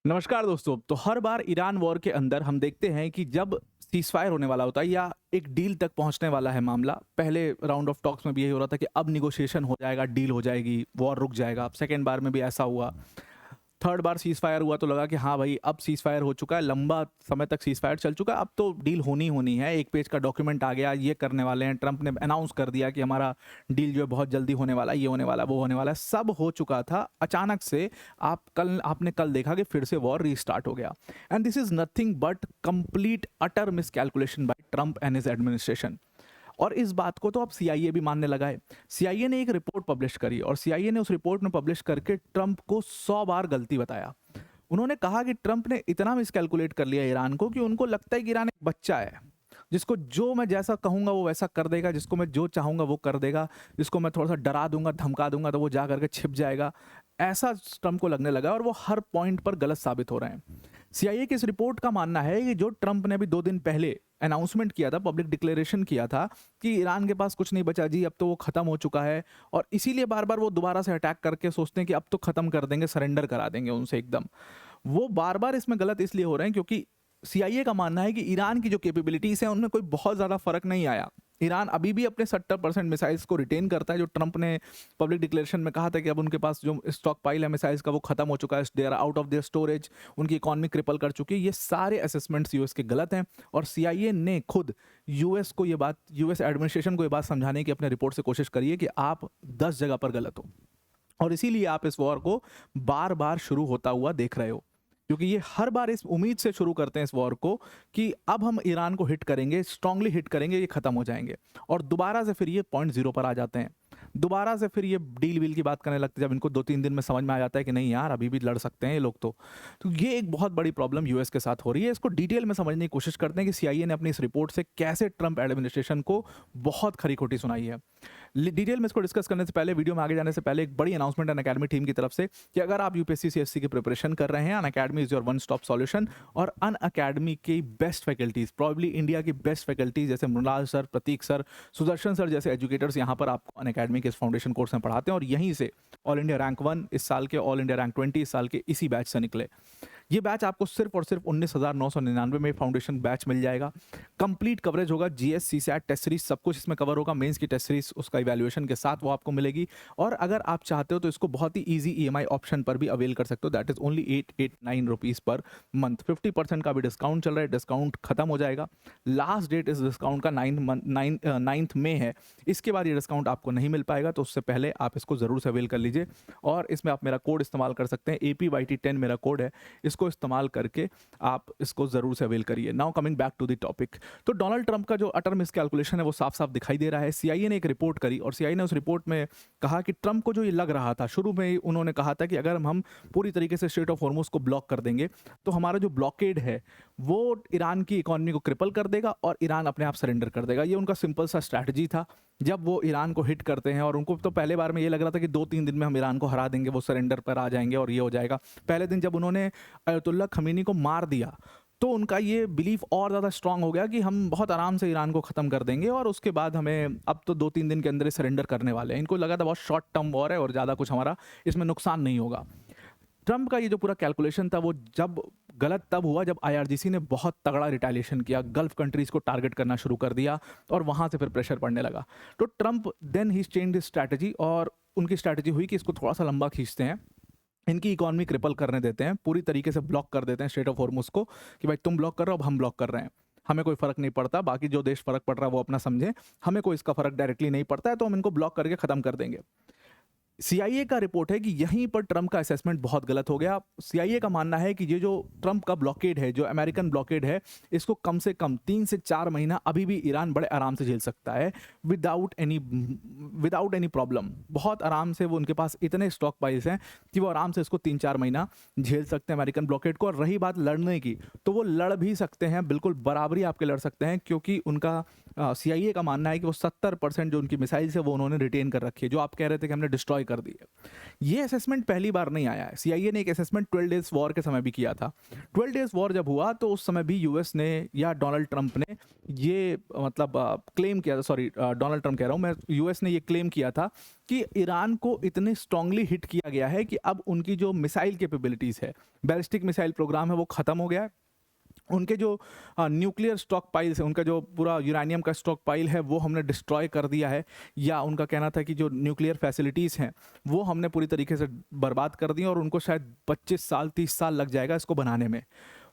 नमस्कार दोस्तों। तो हर बार ईरान वॉर के अंदर हम देखते हैं कि जब सीज़फायर होने वाला होता है या एक डील तक पहुंचने वाला है मामला, पहले राउंड ऑफ टॉक्स में भी यही हो रहा था कि अब निगोशिएशन हो जाएगा, डील हो जाएगी, वॉर रुक जाएगा। सेकेंड बार में भी ऐसा हुआ। थर्ड बार सीज़ फायर हुआ तो लगा कि हाँ भाई, अब सीज़ फायर हो चुका है, लंबा समय तक सीज़ फायर चल चुका है, अब तो डील होनी होनी है। एक पेज का डॉक्यूमेंट आ गया, ये करने वाले हैं, ट्रंप ने अनाउंस कर दिया कि हमारा डील जो है बहुत जल्दी होने वाला है, ये होने वाला है, वो होने वाला है, सब हो चुका था। अचानक से आपने कल देखा कि फिर से वॉर रीस्टार्ट हो गया। And this is nothing but complete utter miscalculation by Trump and his administration. और इस बात को तो अब सीआईए भी मानने लगा है। सीआईए ने एक रिपोर्ट पब्लिश करी और सीआईए ने उस रिपोर्ट में पब्लिश करके ट्रंप को 100 बार गलती बताया। उन्होंने कहा कि ट्रंप ने इतना मिसकैलकुलेट कर लिया ईरान को कि उनको लगता है कि ईरान एक बच्चा है, जिसको जो मैं जैसा कहूंगा वो वैसा कर देगा, जिसको मैं जो चाहूंगा वो कर देगा, जिसको मैं थोड़ा सा डरा दूंगा, धमका दूंगा तो वो जा करके छिप जाएगा। ऐसा ट्रंप को लगने लगा और वो हर पॉइंट पर गलत साबित हो रहे हैं। सीआईए की इस रिपोर्ट का मानना है कि जो ट्रंप ने अभी 2 दिन पहले अनाउंसमेंट किया था, पब्लिक डिक्लेरेशन किया था कि ईरान के पास कुछ नहीं बचा जी, अब तो वो खत्म हो चुका है, और इसीलिए बार बार वो दोबारा से अटैक करके सोचते हैं कि अब तो खत्म कर देंगे, सरेंडर करा देंगे उनसे एकदम। वो बार बार इसमें गलत इसलिए हो रहे हैं क्योंकि सीआईए का मानना है कि ईरान की जो कैपेबिलिटीज हैं उनमें कोई बहुत ज़्यादा फर्क नहीं आया। ईरान अभी भी अपने 70% मिसाइल्स को रिटेन करता है। जो ट्रंप ने पब्लिक डिक्लेरेशन में कहा था कि अब उनके पास जो स्टॉक पाइल है मिसाइल्स का वो खत्म हो चुका है, they are out of their storage, उनकी इकॉनमी क्रिपल कर चुकी है, ये सारे असेसमेंट्स यूएस के गलत हैं। और सीआईए ने खुद यूएस एडमिनिस्ट्रेशन को ये बात समझाने की अपने रिपोर्ट से कोशिश करी है कि आप 10 जगह पर गलत हो, और इसीलिए आप इस वॉर को बार बार शुरू होता हुआ देख रहे हो। क्योंकि ये हर बार इस उम्मीद से शुरू करते हैं इस वॉर को कि अब हम ईरान को हिट करेंगे, स्ट्रांगली हिट करेंगे, ये खत्म हो जाएंगे, और दोबारा से फिर ये पॉइंट जीरो पर आ जाते हैं। दोबारा से फिर ये डील वील की बात करने लगते हैं जब इनको 2-3 दिन में समझ में आ जाता है कि नहीं यार, अभी भी लड़ सकते हैं ये लोग। तो ये एक बहुत बड़ी प्रॉब्लम यूएस के साथ हो रही है। इसको डिटेल में समझने की कोशिश करते हैं कि सीआईए ने अपनी इस रिपोर्ट से कैसे ट्रंप एडमिनिस्ट्रेशन को बहुत खरी खोटी सुनाई है। डिटेल में इसको डिस्कस करने से पहले, वीडियो में आगे जाने से पहले, एक बड़ी अनाउंसमेंट अनअकैडमी टीम की तरफ से कि अगर आप यूपीएससी सीएससी की प्रिपरेशन कर रहे हैं, Unacademy is your one stop solution. और अनअकैडमी की बेस्ट फैकल्टीज, प्रॉब्ली इंडिया की बेस्ट फैकल्टीज जैसे मृणाल सर, प्रतीक सर, सुदर्शन सर जैसे एजुकेटर्स यहाँ पर आपको अनअकैडमी के इस फाउंडेशन कोर्स में पढ़ाते हैं। और यहीं से ऑल इंडिया रैंक 1 इस साल के, ऑल इंडिया रैंक 20 इस साल के इसी बैच से निकले। ये बैच आपको सिर्फ और सिर्फ 19,999 में फाउंडेशन बैच मिल जाएगा। कंप्लीट कवरेज होगा, जीएस, सीसैट, टेस्ट सीरीज सब कुछ इसमें कवर होगा। मेंस की टेस्ट सीरीज उसका इवैल्यूएशन के साथ वो आपको मिलेगी। और अगर आप चाहते हो तो इसको बहुत ही ईजी ईएमआई ऑप्शन पर भी अवेल कर सकते हो। That is only 889 rupees per month. 50% का भी डिस्काउंट चल रहा है, डिस्काउंट खत्म हो जाएगा। लास्ट डेट इस डिस्काउंट का 9 मई है। इसके बाद ये डिस्काउंट आपको नहीं मिल पाएगा, तो उससे पहले आप इसको ज़रूर से अवेल कर लीजिए। और इसमें आप मेरा कोड इस्तेमाल कर सकते हैं, APYT10 मेरा कोड है, इसको इस्तेमाल करके आप इसको जरूर से अवेल करिए। Now coming back to the topic, तो डोनाल्ड ट्रंप का जो अटर मिसकैलकुलेशन है वो साफ साफ दिखाई दे रहा है। सीआईए ने एक रिपोर्ट करी और सीआईए ने उस रिपोर्ट में कहा कि ट्रंप को जो ये लग रहा था, शुरू में ही उन्होंने कहा था कि अगर हम पूरी तरीके से स्ट्रेट ऑफ हॉर्मुज को ब्लॉक कर देंगे तो हमारा जो ब्लॉकेड है वो ईरान की इकोनॉमी को क्रिपल कर देगा और ईरान अपने आप सरेंडर कर देगा। ये उनका सिंपल सा स्ट्रैटेजी था जब वो ईरान को हिट करते हैं। और उनको तो पहले बार में ये लग रहा था कि 2-3 दिन में हम ईरान को हरा देंगे, वो सरेंडर पर आ जाएंगे और ये हो जाएगा। पहले दिन जब उन्होंने अयतुल्ला खमीनी को मार दिया तो उनका ये बिलीफ और ज़्यादा स्ट्रांग हो गया कि हम बहुत आराम से ईरान को ख़त्म कर देंगे और उसके बाद हमें अब तो 2-3 दिन के अंदर सरेंडर करने वाले हैं। इनको लगा था बहुत शॉर्ट टर्म वॉर है और ज़्यादा कुछ हमारा इसमें नुकसान नहीं होगा। ट्रंप का ये जो पूरा कैलकुलेशन था वो जब गलत तब हुआ जब आईआरजीसी ने बहुत तगड़ा रिटेलिएशन किया, गल्फ कंट्रीज को टारगेट करना शुरू कर दिया और वहाँ से फिर प्रेशर पड़ने लगा। तो Trump then he change strategy, और उनकी स्ट्रैटेजी हुई कि इसको थोड़ा सा लंबा खींचते हैं, इनकी इकॉनमी क्रिपल करने देते हैं, पूरी तरीके से ब्लॉक कर देते हैं स्ट्रेट ऑफ हॉर्मुज को कि भाई तुम ब्लॉक कर रहे हो, अब हम ब्लॉक कर रहे हैं, हमें कोई फर्क नहीं पड़ता, बाकी जो देश फर्क पड़ रहा है वो अपना समझें, हमें कोई इसका फर्क डायरेक्टली नहीं पड़ता है, तो हम इनको ब्लॉक करके खत्म कर देंगे। सीआईए का रिपोर्ट है कि यहीं पर ट्रंप का असेसमेंट बहुत गलत हो गया। सीआईए का मानना है कि ये जो ट्रंप का ब्लॉकेड है, जो अमेरिकन ब्लॉकेड है, इसको कम से कम 3 से 4 महीना अभी भी ईरान बड़े आराम से झेल सकता है, विदाउट एनी प्रॉब्लम। बहुत आराम से, वो उनके पास इतने स्टॉक पाइल्स हैं कि वो आराम से इसको 3-4 महीना झेल सकते हैं अमेरिकन ब्लॉकेड को। और रही बात लड़ने की, तो वो लड़ भी सकते हैं, बिल्कुल बराबरी आपके लड़ सकते हैं, क्योंकि उनका सीआईए का मानना है कि वो 70% जो उनकी मिसाइल्स है वो उन्होंने रिटेन कर रखी है। जो आप कह रहे थे कि हमने डिस्ट्रॉय कर दी है। ये असेसमेंट पहली बार नहीं आया है। सीआईए ने एक असेसमेंट 12 डेज वॉर के समय भी किया था। 12 डेज वॉर जब हुआ तो उस समय भी यूएस ने या डोनाल्ड ट्रंप ने ये मतलब क्लेम किया था, सॉरी डोनाल्ड ट्रंप कह रहा हूँ मैं, यूएस ने ये क्लेम किया था कि ईरान को इतने स्ट्रांगली हिट किया गया है कि अब उनकी जो मिसाइल कैपेबिलिटीज़ है, बैलिस्टिक मिसाइल प्रोग्राम है, वो ख़त्म हो गया है। उनके जो न्यूक्लियर स्टॉक पाइल्स है, उनका जो पूरा यूरेनियम का स्टॉक पाइल है वो हमने डिस्ट्रॉय कर दिया है, या उनका कहना था कि जो न्यूक्लियर फैसिलिटीज़ हैं वो हमने पूरी तरीके से बर्बाद कर दी और उनको शायद 25 साल 30 साल लग जाएगा इसको बनाने में।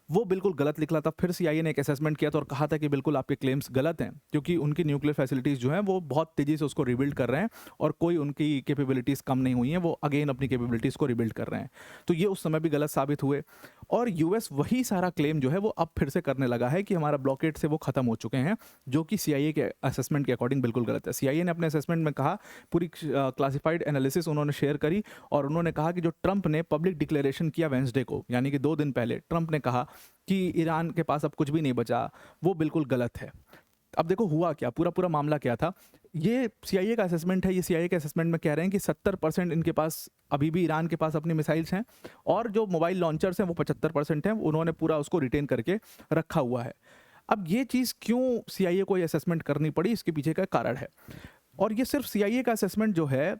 वो बिल्कुल गलत निकला था। फिर सीआईए ने एक असेसमेंट किया था और कहा था कि बिल्कुल आपके क्लेम्स गलत हैं, क्योंकि उनकी न्यूक्लियर फैसिलिटीज़ जो हैं वो बहुत तेज़ी से उसको रिबिल्ड कर रहे हैं और कोई उनकी कैपेबिलिटीज़ कम नहीं हुई हैं, वो अगेन अपनी कैपेबिलिटीज़ को रिबिल्ड कर रहे हैं। तो ये उस समय भी गलत साबित हुए और यूएस वही सारा क्लेम जो है वो अब फिर से करने लगा है कि हमारा ब्लॉकेड से वो ख़त्म हो चुके हैं, जो कि सीआईए के असेसमेंट के अकॉर्डिंग बिल्कुल गलत है। सीआईए ने अपने असेसमेंट में कहा, पूरी क्लासिफाइड एनालिसिस उन्होंने शेयर करी और उन्होंने कहा कि जो ट्रंप ने पब्लिक डिक्लेरेशन किया वेंसडे को, यानी कि 2 दिन पहले ट्रंप ने कहा कि ईरान के पास अब कुछ भी नहीं बचा, वो बिल्कुल गलत है। अब देखो हुआ क्या, पूरा मामला क्या था। ये सीआईए का असेसमेंट है। ये सीआईए के असेसमेंट में कह रहे हैं कि 70% इनके पास अभी भी, ईरान के पास अपनी मिसाइल्स हैं और जो मोबाइल लॉन्चर्स हैं वो 75% हैं, उन्होंने पूरा उसको रिटेन करके रखा हुआ है। अब ये चीज़ क्यों सीआईए को ये असेसमेंट करनी पड़ी, इसके पीछे का कारण है। और ये सिर्फ सीआईए का असेसमेंट जो है,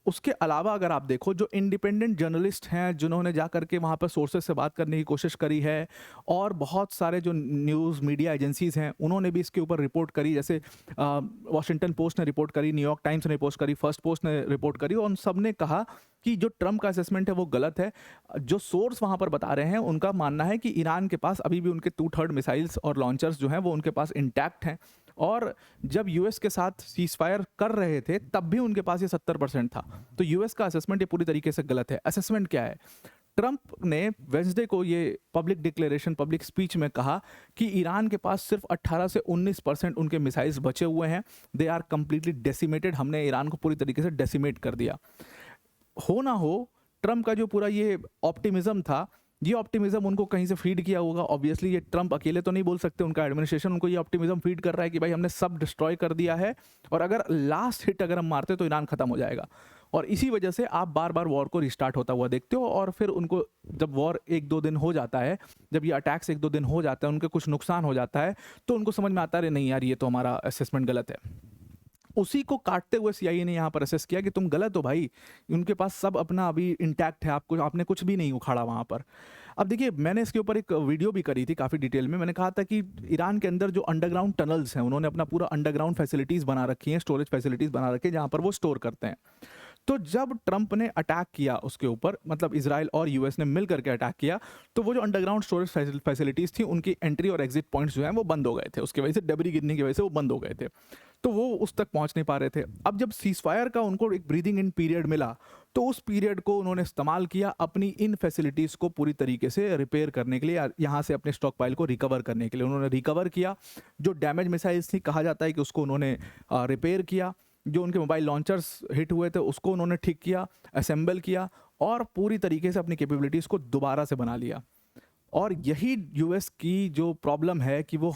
उसके अलावा अगर आप देखो जो इंडिपेंडेंट जर्नलिस्ट हैं जिन्होंने जा करके वहाँ पर सोर्सेज से बात करने की कोशिश करी है, और बहुत सारे जो न्यूज़ मीडिया एजेंसीज़ हैं उन्होंने भी इसके ऊपर रिपोर्ट करी, जैसे वॉशिंगटन पोस्ट ने रिपोर्ट करी, न्यूयॉर्क टाइम्स ने रिपोर्ट करी, फर्स्ट पोस्ट ने रिपोर्ट करी, और उन सब ने कहा कि जो ट्रंप का असेसमेंट है वो गलत है। जो सोर्स वहाँ पर बता रहे हैं उनका मानना है कि ईरान के पास अभी भी उनके 2/3 मिसाइल्स और लॉन्चर्स जो हैं वो उनके पास इंटैक्ट हैं, और जब यूएस के साथ सीज़फायर कर रहे थे तब भी उनके पास ये 70% था। तो यूएस का असेसमेंट ये पूरी तरीके से गलत है। असेसमेंट क्या है? ट्रंप ने वेंसडे को ये पब्लिक डिक्लेरेशन, पब्लिक स्पीच में कहा कि ईरान के पास सिर्फ 18 से 19% उनके मिसाइल्स बचे हुए हैं, दे आर कंप्लीटली डेसिमेटेड, हमने ईरान को पूरी तरीके से डेसिमेट कर दिया। हो ना हो, ट्रंप का जो पूरा ये ऑप्टिमिज्म था, ये ऑप्टिमिज्म उनको कहीं से फीड किया होगा। ऑब्वियसली ये ट्रंप अकेले तो नहीं बोल सकते, उनका एडमिनिस्ट्रेशन उनको ये ऑप्टिमिज्म फीड कर रहा है कि भाई हमने सब डिस्ट्रॉय कर दिया है और अगर लास्ट हिट अगर हम मारते तो ईरान खत्म हो जाएगा। और इसी वजह से आप बार बार वॉर को रिस्टार्ट होता हुआ देखते हो, और फिर उनको जब वॉर 1-2 दिन हो जाता है, जब ये अटैक्स 1-2 दिन हो जाता है, उनके कुछ नुकसान हो जाता है, तो उनको समझ में आता है नहीं यार ये तो हमारा असेसमेंट गलत है। उसी को काटते हुए सीआईए ने यहाँ पर असेस किया कि तुम गलत हो भाई, उनके पास सब अपना अभी इंटैक्ट है, आपने कुछ भी नहीं उखाड़ा वहाँ पर। अब देखिए, मैंने इसके ऊपर एक वीडियो भी करी थी काफ़ी डिटेल में। मैंने कहा था कि ईरान के अंदर जो अंडरग्राउंड टनल्स हैं, उन्होंने अपना पूरा अंडरग्राउंड फैसिलिटीज़ बना रखी हैं, स्टोरेज फैसिलिटीज़ बना रखी है जहाँ पर वो स्टोर करते हैं। तो जब ट्रंप ने अटैक किया उसके ऊपर, मतलब इजराइल और यूएस ने मिल करके अटैक किया, तो वो जो अंडरग्राउंड स्टोरेज फैसिलिटीज़ थी उनकी एंट्री और एग्जिट पॉइंट्स जो हैं वो बंद हो गए थे, उसकी वजह से डबरी गिरने की वजह से वो बंद हो गए थे, तो वो उस तक पहुंच नहीं पा रहे थे। अब जब सीज़फायर का उनको एक ब्रीदिंग इन पीरियड मिला, तो उस पीरियड को उन्होंने इस्तेमाल किया अपनी इन फैसिलिटीज़ को पूरी तरीके से रिपेयर करने के लिए, यहाँ से अपने स्टॉक पाइल को रिकवर करने के लिए उन्होंने रिकवर किया। जो डैमेज मिसाइल्स थी, कहा जाता है कि उसको उन्होंने रिपेयर किया। जो उनके मोबाइल लॉन्चर्स हिट हुए थे उसको उन्होंने ठीक किया, असेंबल किया, और पूरी तरीके से अपनी कैपेबिलिटीज़ को दोबारा से बना लिया। और यही यूएस की जो प्रॉब्लम है कि वो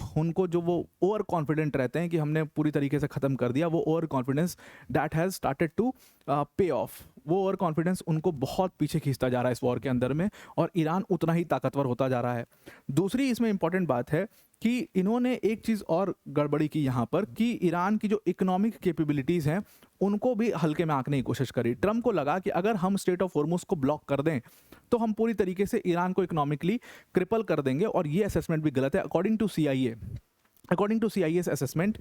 ओवर कॉन्फिडेंट रहते हैं कि हमने पूरी तरीके से ख़त्म कर दिया। वो over confidence that has started to pay off, वो ओवर कॉन्फिडेंस उनको बहुत पीछे खींचता जा रहा है इस वॉर के अंदर में, और ईरान उतना ही ताकतवर होता जा रहा है। दूसरी इसमें इंपॉर्टेंट बात है कि इन्होंने एक चीज़ और गड़बड़ी की यहाँ पर, कि ईरान की जो इकोनॉमिक कैपेबिलिटीज़ हैं उनको भी हल्के में आंकने की कोशिश करी। ट्रंप को लगा कि अगर हम स्ट्रेट ऑफ हॉर्मुज़ को ब्लॉक कर दें तो हम पूरी तरीके से ईरान को इकोनॉमिकली क्रिपल कर देंगे, और ये असेसमेंट भी गलत है अकॉर्डिंग टू सीआईए असेसमेंट।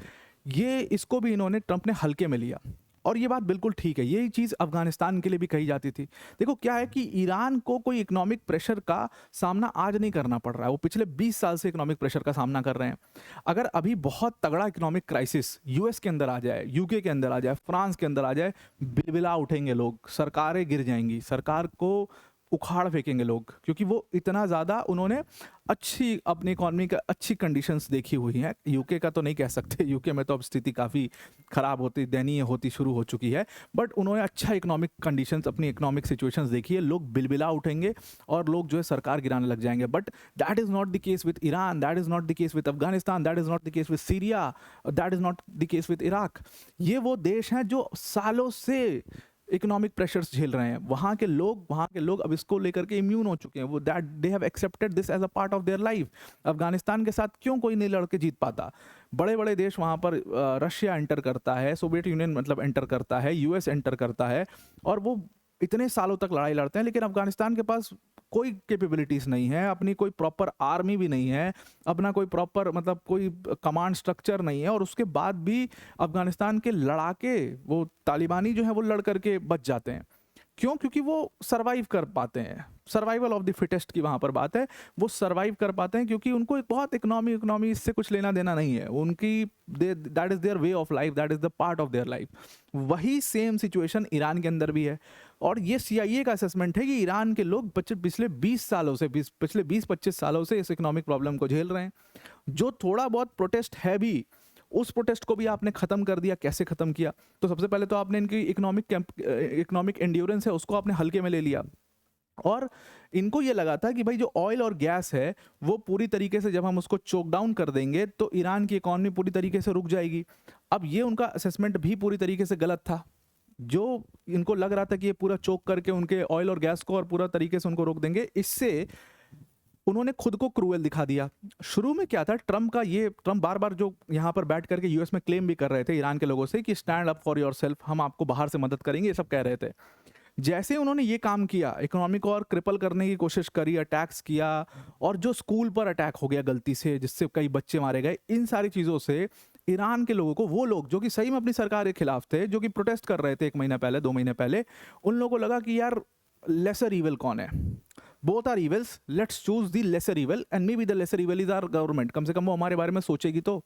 ये इसको भी इन्होंने, ट्रंप ने हल्के में लिया, और ये बात बिल्कुल ठीक है। यही चीज़ अफगानिस्तान के लिए भी कही जाती थी। देखो क्या है कि ईरान को कोई इकोनॉमिक प्रेशर का सामना आज नहीं करना पड़ रहा है, वो पिछले 20 साल से इकोनॉमिक प्रेशर का सामना कर रहे हैं। अगर अभी बहुत तगड़ा इकोनॉमिक क्राइसिस यूएस के अंदर आ जाए, यूके के अंदर आ जाए, फ्रांस के अंदर आ जाए, बिलबिला उठेंगे लोग, सरकारें गिर जाएंगी, सरकार को उखाड़ फेंकेंगे लोग, क्योंकि वो इतना ज़्यादा उन्होंने अच्छी अपनी इकॉनमी का अच्छी कंडीशंस देखी हुई हैं। यूके का तो नहीं कह सकते, यूके में तो अब स्थिति काफ़ी ख़राब होती, दयनीय होती शुरू हो चुकी है, बट उन्होंने अच्छा इकोनॉमिक कंडीशंस, अपनी इकोनॉमिक सिचुएशंस देखी है। लोग बिलबिला उठेंगे और लोग जो है सरकार गिराने लग जाएंगे। But that is not the case with Iran, that is not the case with Afghanistan, that is not the case with Syria, that is not the case with Iraq. ये वो देश हैं जो सालों से इकोनॉमिक प्रेशर्स झेल रहे हैं। वहाँ के लोग अब इसको लेकर के इम्यून हो चुके हैं, वो that they have accepted this as a part of their life. Afghanistan के साथ क्यों कोई नहीं लड़ के जीत पाता? बड़े बड़े देश वहाँ पर, रशिया एंटर करता है, सोवियत यूनियन मतलब एंटर करता है, यूएस एंटर करता है, और वो इतने सालों तक लड़ाई लड़ते हैं, लेकिन अफगानिस्तान के पास कोई कैपेबिलिटीज़ नहीं है, अपनी कोई प्रॉपर आर्मी भी नहीं है, अपना कोई प्रॉपर मतलब कोई कमांड स्ट्रक्चर नहीं है, और उसके बाद भी अफगानिस्तान के लड़ाके, वो तालिबानी जो है वो लड़ करके बच जाते हैं। क्यों? क्योंकि वो सरवाइव कर पाते हैं। सर्वाइवल ऑफ द फिटेस्ट की वहाँ पर बात है। वो सर्वाइव कर पाते हैं क्योंकि उनको एक बहुत इकोनॉमी इससे कुछ लेना देना नहीं है। उनकी that is their way of life, that is the part of their life. वही सेम सिचुएशन ईरान के अंदर भी है, और ये CIA का असेसमेंट है कि ईरान के लोग पिछले 20-25 सालों से इस इकोनॉमिक प्रॉब्लम को झेल रहे हैं। जो थोड़ा बहुत प्रोटेस्ट है भी, उस प्रोटेस्ट को भी आपने ख़त्म कर दिया। कैसे ख़त्म किया? तो सबसे पहले तो आपने इनकी इकोनॉमिक एंड्योरेंस है उसको आपने हल्के में ले लिया, और इनको ये लगा था कि भाई जो ऑयल और गैस है वो पूरी तरीके से जब हम उसको चोक डाउन कर देंगे तो ईरान की इकॉनमी पूरी तरीके से रुक जाएगी। अब ये उनका असेसमेंट भी पूरी तरीके से गलत था। जो इनको लग रहा था कि ये पूरा चोक करके उनके ऑयल और गैस को और पूरा तरीके से उनको रोक देंगे, इससे उन्होंने खुद को क्रूएल दिखा दिया। शुरू में क्या था, ट्रम्प बार बार जो यहाँ पर बैठ करके यूएस में क्लेम भी कर रहे थे ईरान के लोगों से कि स्टैंड अप फॉर योरसेल्फ, हम आपको बाहर से मदद करेंगे, ये सब कह रहे थे। जैसे उन्होंने ये काम किया, इकोनॉमी को और क्रिपल करने की कोशिश करी, अटैक्स किया, और जो स्कूल पर अटैक हो गया गलती से जिससे कई बच्चे मारे गए, इन सारी चीज़ों से ईरान के लोगों को, वो लोग जो कि सही में अपनी सरकार के खिलाफ थे, जो कि प्रोटेस्ट कर रहे थे 1 महीना पहले 2 महीने पहले, उन लोगों को लगा कि यार लेसर ईविल कौन है? Both are evils, let's choose the lesser evil, and may be the lesser evil is our government. कम से कम वो हमारे बारे में सोचेगी, तो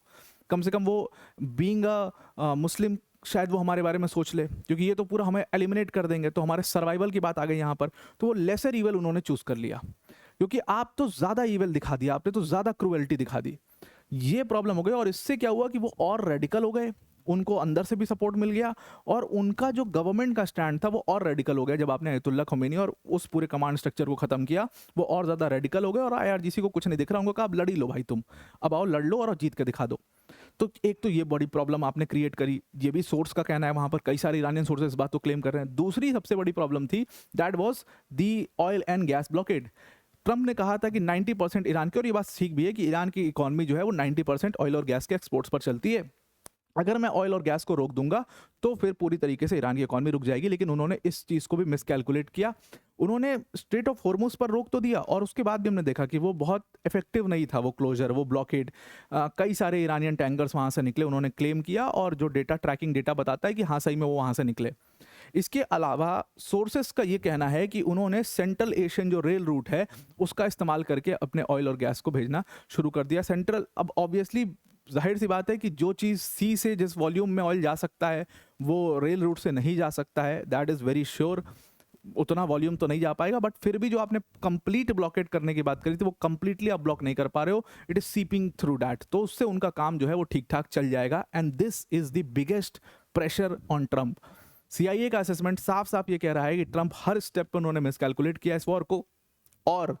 कम से कम वो बीइंग अ मुस्लिम शायद वो हमारे बारे में सोच ले, क्योंकि ये तो पूरा हमें एलिमिनेट कर देंगे, तो हमारे सर्वाइवल की बात आ गई यहाँ पर। तो वो लेसर ईवल उन्होंने चूज कर लिया, क्योंकि आप तो ज़्यादा ईवल दिखा दिया, आपने तो ज़्यादा क्रूएल्टी दिखा दी। ये प्रॉब्लम हो गई, और इससे क्या हुआ कि वो और रेडिकल हो गए, उनको अंदर से भी सपोर्ट मिल गया, और उनका जो गवर्नमेंट का स्टैंड था वो और रेडिकल हो गया। जब आपने अयतुल्ला खमीनी और उस पूरे कमांड स्ट्रक्चर को खत्म किया, वो और ज़्यादा रेडिकल हो गए, और IRGC को कुछ नहीं दिख रहा, उनको कहा अब लड़ ही लो भाई, तुम अब आओ लड़ लो और जीत के दिखा दो। तो एक तो ये बड़ी प्रॉब्लम आपने क्रिएट करी, ये भी सोर्स का कहना है, वहाँ पर कई सारे ईरानियन सोर्सेज इस बात को क्लेम कर रहे हैं। दूसरी सबसे बड़ी प्रॉब्लम थी, that was the oil and gas blockade. Trump ने कहा था कि 90% ईरान की, और ये बात ठीक भी है कि ईरान की इकॉनमी जो है वो 90% ऑयल और गैस के एक्सपोर्ट्स पर चलती है। अगर मैं ऑयल और गैस को रोक दूंगा तो फिर पूरी तरीके से ईरान की इकॉनमी रुक जाएगी। लेकिन उन्होंने इस चीज़ को भी मिसकैलकुलेट किया। उन्होंने स्ट्रेट ऑफ हॉर्मुज पर रोक तो दिया, और उसके बाद भी हमने देखा कि वो बहुत इफेक्टिव नहीं था, वो क्लोजर, वो ब्लॉकेड। कई सारे ईरानियन टैंकर्स वहाँ से निकले, उन्होंने क्लेम किया, और जो ट्रैकिंग डेटा बताता है कि हाँ सही में वो वहाँ से निकले। इसके अलावा सोर्सेस का ये कहना है कि उन्होंने सेंट्रल एशियन जो रेल रूट है उसका इस्तेमाल करके अपने ऑयल और गैस को भेजना शुरू कर दिया। अब ऑब्वियसली जाहिर सी बात है कि जो चीज़ सी से जिस वॉल्यूम में ऑयल जा सकता है वो रेल रूट से नहीं जा सकता है, दैट इज़ वेरी श्योर। उतना वॉल्यूम तो नहीं जा पाएगा, बट फिर भी जो आपने कंप्लीट ब्लॉकेट करने की बात करी थी वो कंप्लीटली आप ब्लॉक नहीं कर पा रहे हो, it is seeping through that, तो उससे उनका काम जो है वो ठीक ठाक चल जाएगा। And this is the biggest pressure on Trump. CIA का असेसमेंट साफ साफ ये कह रहा है कि ट्रंप हर स्टेप पर उन्होंने मिसकैलकुलेट किया इस वॉर को, और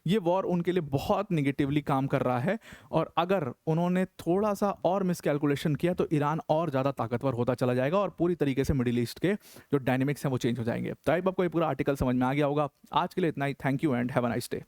ये वॉर उनके लिए बहुत निगेटिवली काम कर रहा है। और अगर उन्होंने थोड़ा सा और मिसकैलकुलेशन किया तो ईरान और ज़्यादा ताकतवर होता चला जाएगा, और पूरी तरीके से मिडिल ईस्ट के जो डायनेमिक्स हैं वो चेंज हो जाएंगे। तो आई होप आपको ये पूरा आर्टिकल समझ में आ गया होगा। आज के लिए इतना ही। Thank you and have a nice day.